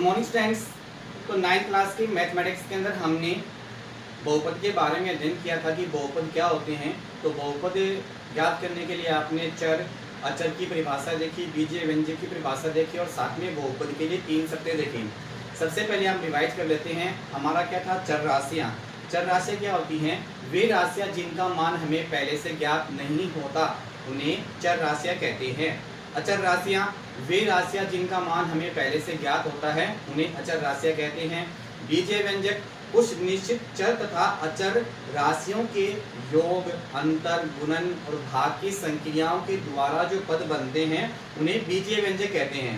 Morning students. तो 9th class की mathematics के अंदर हमने बहुपद के बारे में अध्ययन किया था कि बहुपद क्या होते हैं। तो बहुपद ज्ञात करने के लिए आपने चर अचर की परिभाषा देखी, बीजीय व्यंजक की परिभाषा देखी और साथ में बहुपद के लिए 3 शर्तें देखी। सबसे पहले हम रिवाइज कर लेते हैं। हमारा क्या था? चर राशियाँ। चर राशियाँ क्या होती हैं? वे राशियाँ जिनका मान हमें पहले से ज्ञात नहीं होता उन्हें चर राशियाँ कहते हैं। अचर राशियाँ वे राशियाँ जिनका मान हमें पहले से ज्ञात होता है उन्हें अचर राशियाँ कहते हैं। बीजीय व्यंजक कुछ निश्चित चर तथा अचर राशियों के योग, अंतर, गुणन और भाग की संक्रियाओं के द्वारा जो पद बनते हैं उन्हें बीजीय व्यंजक कहते हैं।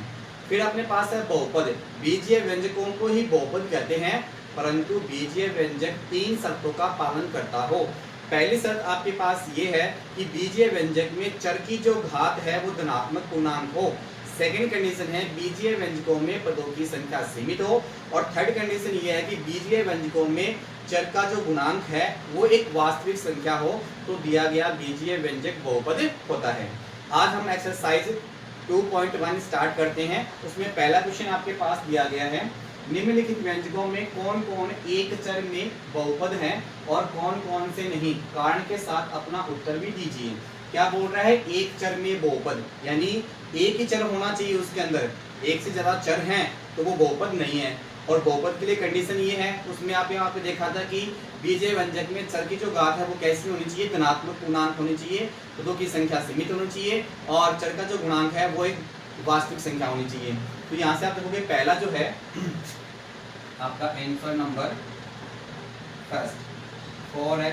फिर अपने पास है बहुपद। बीजीय व्यंजकों को ही बहुपद कहते हैं, परंतु बीजीय व्यंजक 3 शर्तों का पालन करता हो। पहली शर्त आपके पास ये है कि बीजीय व्यंजक में चर की जो घात है वो धनात्मक पूर्णांक हो। सेकंड कंडीशन है बीजीय व्यंजकों में पदों की संख्या सीमित हो। और थर्ड कंडीशन ये है कि बीजीय व्यंजकों में चर का जो गुणांक है वो एक वास्तविक संख्या हो, तो दिया गया बीजीय व्यंजक बहुपद होता है। आज हम एक्सरसाइज 2.1 स्टार्ट करते हैं। उसमें पहला क्वेश्चन आपके पास दिया गया है, निम्नलिखित व्यंजकों में कौन कौन एक चर में बहुपद हैं और कौन कौन से नहीं। कारण के साथ अपना उत्तर भी दीजिए। क्या बोल रहा है? एक चर में बहुपद, यानी एक ही चर होना चाहिए, उसके अंदर एक से ज्यादा चर हैं तो वो बहुपद नहीं है। और बहुपद के लिए कंडीशन ये है, उसमें आप यहाँ पे देखा था कि बीजीय व्यंजक में चर की जो घात है वो कैसी होनी चाहिए? धनात्मक पूर्णांक होनी चाहिए, पदों की संख्या सीमित होनी चाहिए और चर का जो गुणांक है वो एक वास्तविक संख्या होनी चाहिए। तो यहाँ से आप देखोगे पहला जो है आपका answer number first 4x²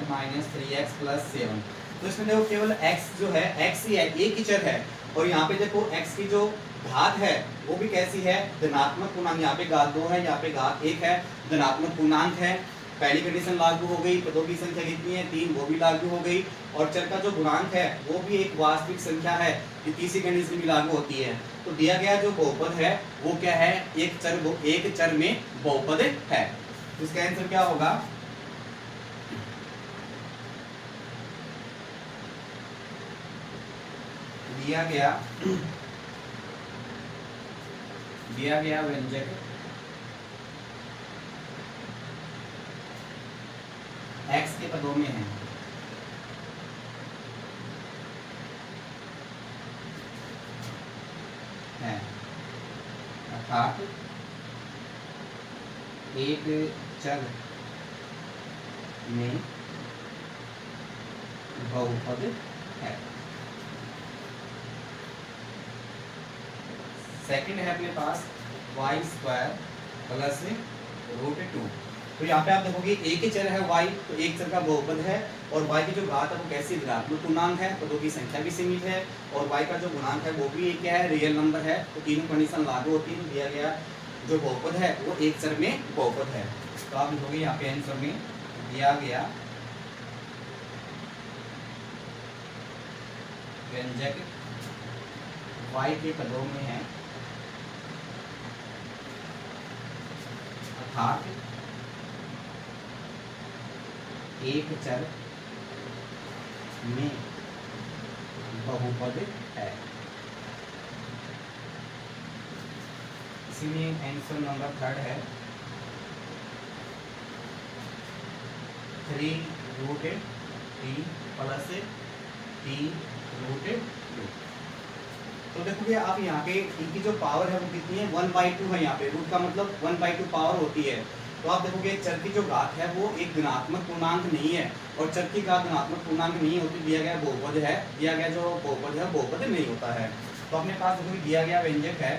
- 3x + 7। तो इसमें देखो केवल x जो है x ही है, एक ही चर है। और यहाँ पे देखो x की जो घात है वो भी कैसी है? धनात्मक पूर्णांक। यहाँ पे घात 2 है, यहाँ पे घात 1 है, धनात्मक पूर्णांक है। पहली कंडीशन लागू हो गई। पदों की संख्या कितनी है? 3, वो भी लागू हो गई। और चर का जो गुणांक है वो भी एक वास्तविक संख्या है, ये तीसरी कंडीशन भी लागू होती है। तो दिया गया जो बहुपद है वो क्या है? एक चर में बहुपद है। तो इसका आंसर क्या होगा? दिया गया व्यंजक x के पदों में है अर्थात एक चर में बहुपद है। सेकंड है अपने पास y² + √2। तो यहाँ पे आप देखोगे एक ही चर है y, तो एक चर का बहुपद है। और y की जो घात है वो कैसी? धनात्मक पूर्णांक है, पदों की संख्या भी सीमित है और y का जो गुणांक है वो भी एक क्या है? रियल नंबर है। तो तीनों कंडीशन लागू होती है। दिया गया जो बहुपद है वो एक चर में बहुपद है। तो आप देखोगे यहाँ पे आंसर में दिया गया व्यंजक y के पदों में है अर्थात एक चर में बहुपद है। इसीलिए आंसर नंबर थर्ड है 3√3 + 3√2। तो देखोगे आप यहाँ पे इनकी जो पावर है वो कितनी है? 1/2 है। यहाँ पे रूट का मतलब 1/2 पावर होती है। तो आप देखोगे चर की जो घात है वो एक धनात्मक पूर्णांक नहीं है और चर की घात धनात्मक पूर्णांक नहीं होती। दिया गया बहुपद है, दिया गया जो बहुपद है बहुपद नहीं होता है। तो अपने पास देखोगे दिया गया व्यंजक है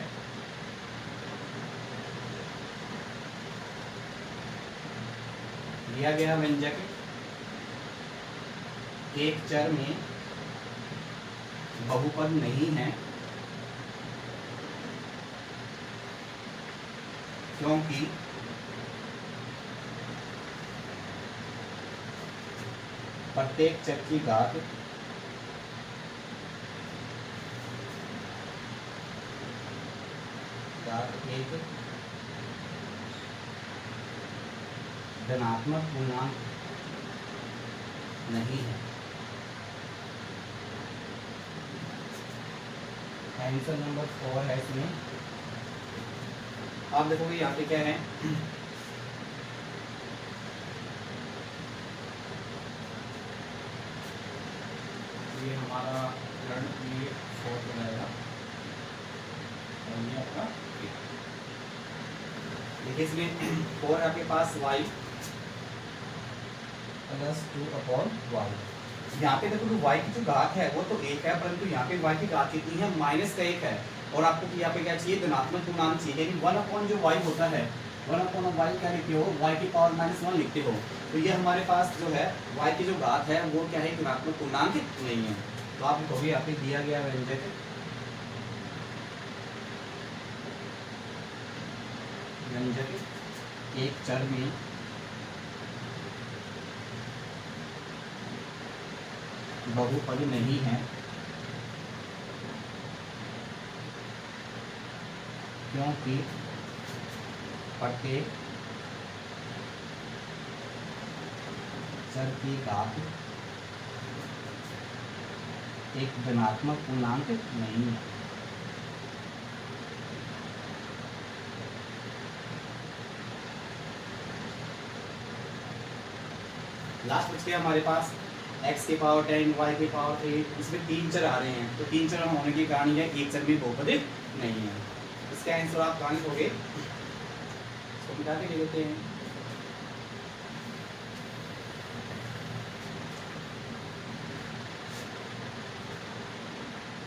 एक चर में बहुपद नहीं है क्योंकि प्रत्येक चर की घात एक धनात्मक पूर्णांक नहीं है। आंसर नंबर 4 है इसमें आप देखोगे यहाँ पे क्या है, ये हमारा ये 4 बनाएगा और ये आपका देखिए इसमें 4 आपके पास y प्लस 2/y। यहाँ पे देखो y की जो घात है वो तो 1 है, परंतु यहाँ पे y की घात कितनी है, -1 है। और आपको यहाँ पे क्या चाहिए, धनात्मक पूर्णांक चाहिए, यानी 1 जो y होता है 1/y क्या लिखते हो, y की पावर -1 लिखते हो। तो ये हमारे पास जो है y की जो घात है वो क्या है, धनात्मक पूर्णांक नहीं है। तो आप लिखोगे यहाँ पे दिया गया व्यंजक एक चर में बहुपद नहीं है क्योंकि प्रत्येक चर की घात एक धनात्मक पूर्णांक नहीं है। लास्ट बच गया हमारे पास x की पावर 10, y की पावर 3, इसमें 3 चर आ रहे हैं। तो 3 चर होने के कारण यह एक चर में बहुपद नहीं है। इसका आंसर आप कहाँ लिखोगे, इसको मिटा के ले लेते हैं।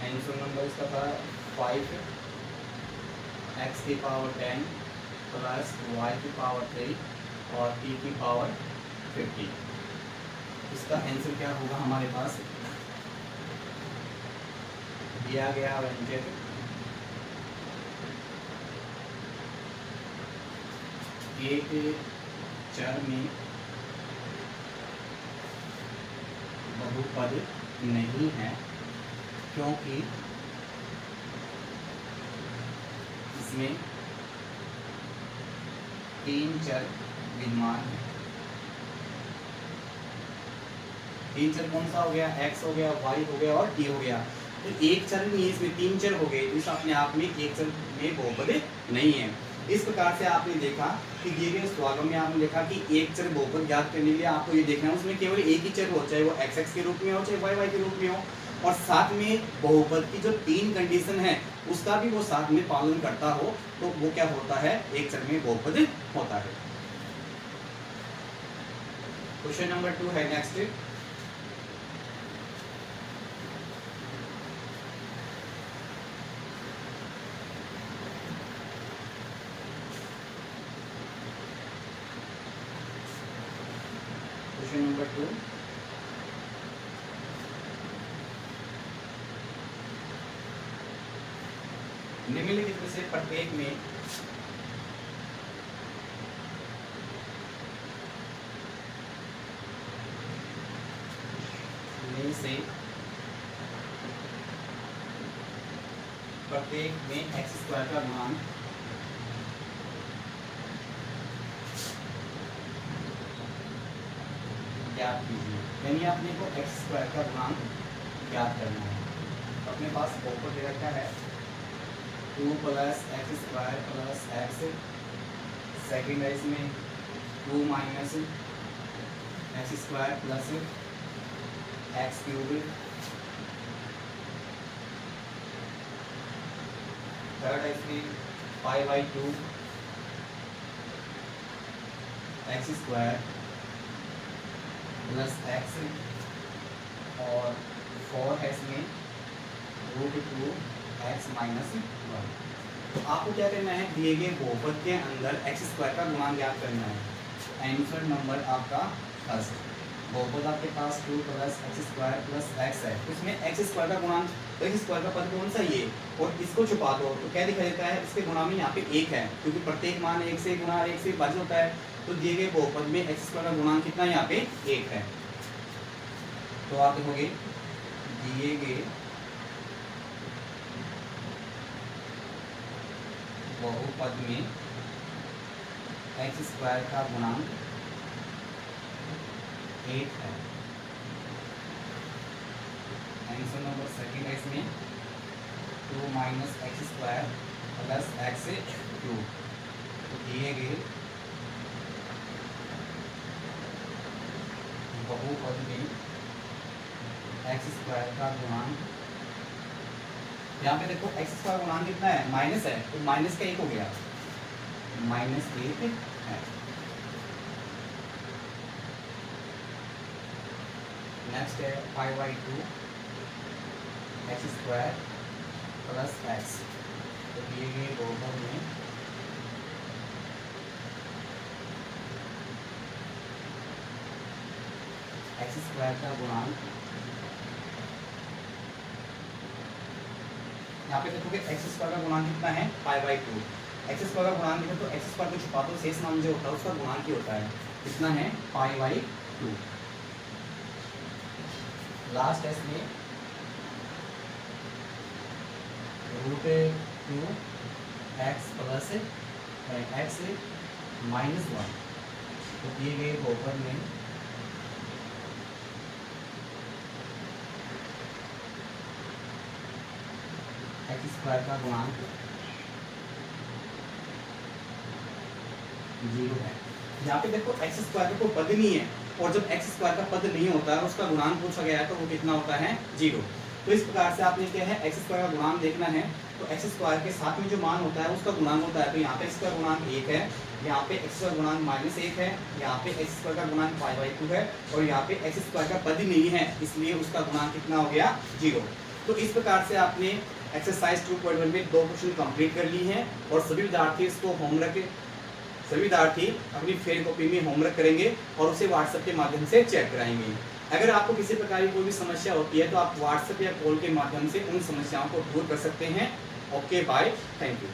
आंसर नंबर इसका था 5 x की पावर 10 प्लस y की पावर 3 और t की पावर 50। इसका आंसर क्या होगा, हमारे पास दिया गया व्यंजक एक चर में बहुपद नहीं है क्योंकि इसमें 3 चर विद्यमान है। 3 चर कौन सा हो गया, x हो गया, y हो गया और t हो गया। तो एक चर नहीं है, इसमें 3 चर हो गए, तो इस अपने आप में एक चर में बहुपद नहीं है। इस प्रकार से आपने देखा कि दिए गए सवालों में आपने देखा कि एक चर बहुपद ज्ञात करने के लिए आपको ये देखना है उसमें केवल एक ही चर हो, चाहे वो x के रूप में हो चाहे y के रूप में हो, और साथ में बहुपद की जो 3 कंडीशन है उसका भी वो साथ में पालन करता हो, तो वो क्या होता है, एक चर में बहुपद होता है। क्वेश्चन नंबर 2 है नेक्स्ट। क्वेश्चन नंबर 2, निम्नलिखित में से प्रत्येक में x स्क्वायर का मान ज्ञात कीजिए, यानी आपने को x स्क्वायर का मान ज्ञात करना है। तो अपने पास बहुपद दे रखा है 2 plus x square plus x, second है इसमें 2 minus x square plus x cube, third है इसमें 5/2 एक्स स्क्वायर प्लस एक्स, और 4 है इसमें √2 x माइनस 1। तो आपको क्या करना है, दिए गए बहुपद के अंदर x स्क्वायर का गुणांक ज्ञात करना है। आंसर नंबर आपका फर्स्ट, बहुपद आपके पास 2 plus x square plus x है, इसमें एक्स स्क्वायर का गुणांक, तो एक्स स्क्वायर का पद कौन सा ये, और इसको छुपा दो तो क्या दिखाई देता है, इसके गुणा में यहाँ पे 1 है, क्योंकि प्रत्येक मान 1 से गुणा 1 से विभाजित होता है। तो दिए गए बहुपद में एक्स स्क्वायर का गुणांक कितना है, यहाँ पे 1 है। तो आप देखोगे दिए गए बहुपद में एक्स स्क्वायर का गुणांक 8 है। आंसर नंबर सेकंड है इसमें 2 minus x square plus x cube. तो दिए गए बहुपद में एक्स स्क्वायर का गुणांक, यहाँ पे देखो एक्स स्क्वायर गुणांक कितना है, माइनस है, तो माइनस का एक हो गया, माइनस एक है। नेक्स्ट है 5/2 एक्स स्क्वायर प्लस एक्स, तो दिए गए बहुपद में एक्स स्क्वायर का गुणांक, यहाँ पे देखोगे एक्स स्क्वायर का गुणांक कितना है, 5/2। एक्स स्क्वायर का गुणांक देखो तो एक्स स्क्वायर को छुपा दो, शेष मान जो होता है उसका गुणांक ही होता है, कितना है 5/2। लास्ट है इसमें √2 एक्स प्लस एक्स -1, तो दिए गए बहुपद में एक्स स्क्वायर का गुणांक 0 है। यहाँ पे देखो एक्स स्क्वायर का कोई पद नहीं है, और जब एक्स स्क्वायर का पद नहीं होता है उसका गुणांक पूछा गया है तो वो कितना होता है, 0। तो इस प्रकार से आपने क्या है एक्स स्क्वायर का गुणांक देखना है, तो एक्स स्क्वायर के साथ में जो मान होता है उसका गुणांक होता है, तो यहाँ पे एक्स का गुणांक 1 है, यहाँ पे एक्स का गुणांक -1 है, यहाँ पे एक्स स्क्वायर का गुणांक 5/2 है, और यहाँ पे एक्स स्क्वायर का पद नहीं है, इसलिए उसका गुणांक कितना हो गया, 0। तो इस प्रकार से आपने एक्सरसाइज 2.1 में 2 क्वेश्चन कंप्लीट कर ली हैं, और सभी विद्यार्थी अपनी फेयर कॉपी में होमवर्क करेंगे और उसे व्हाट्सएप के माध्यम से चेक कराएंगे। अगर आपको किसी प्रकार की कोई भी समस्या होती है तो आप व्हाट्सएप या कॉल के माध्यम से उन समस्याओं को दूर कर सकते हैं। Okay bye, thank you.